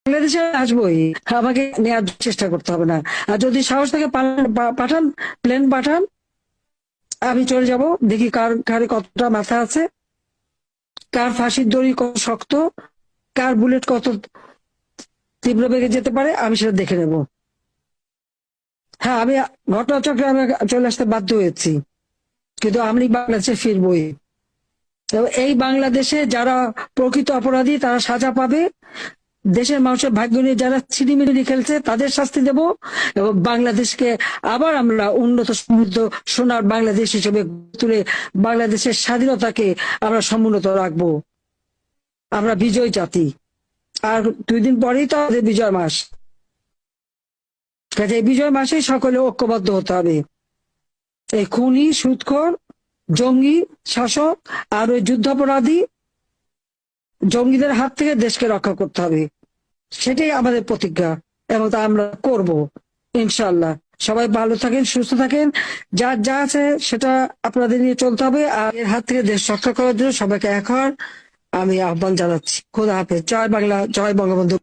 বাংলাদেশে আসবোই, আমাকে নেওয়ার চেষ্টা করতে হবে না। আর যদি সাহস থাকে পাঠান, প্লেন পাঠান, আমি চলে যাব। দেখি কার কারে কতটা মাথা আছে, কার ফাঁসির দড়ি কত শক্ত, কার বুলেট কত তীব্র বেগে যেতে পারে, আমি সেটা দেখে নেব। হ্যাঁ, আমি ঘটনাচক্রে আমি চলে আসতে বাধ্য হয়েছি, কিন্তু আমি বাংলাদেশে ফিরবই। এবং এই বাংলাদেশে যারা প্রকৃত অপরাধী তারা সাজা পাবে, দেশের মানুষের ভাগ্য নিয়ে যারা ছিনিমিনি খেলছে তাদের শাস্তি দেব, এবং বাংলাদেশকে আবার আমরা উন্নত সমৃদ্ধ সোনার বাংলাদেশ হিসেবে তুলে বাংলাদেশের স্বাধীনতাকে আমরা সমুন্নত রাখবো। আমরা বিজয় জাতি। আর 2 দিন পরেই তো আমাদের বিজয় মাস। কাজে এই বিজয় মাসেই সকলে ঐক্যবদ্ধ হতে হবে। এই খুনি, সুদখোর, জঙ্গি শাসক আর ওই যুদ্ধাপরাধী জঙ্গিদের হাত থেকে দেশকে রক্ষা করতে হবে, সেটাই আমাদের প্রতিজ্ঞা, এবং তা আমরা করব ইনশাল্লাহ। সবাই ভালো থাকেন, সুস্থ থাকেন, যা যা আছে সেটা আপনাদের নিয়ে চলতে হবে। আর এর হাত থেকে দেশ রক্ষা করার জন্য সবাইকে এক হওয়ার আমি আহ্বান জানাচ্ছি। খোদা হাফেজ। জয় বাংলা, জয় বঙ্গবন্ধু।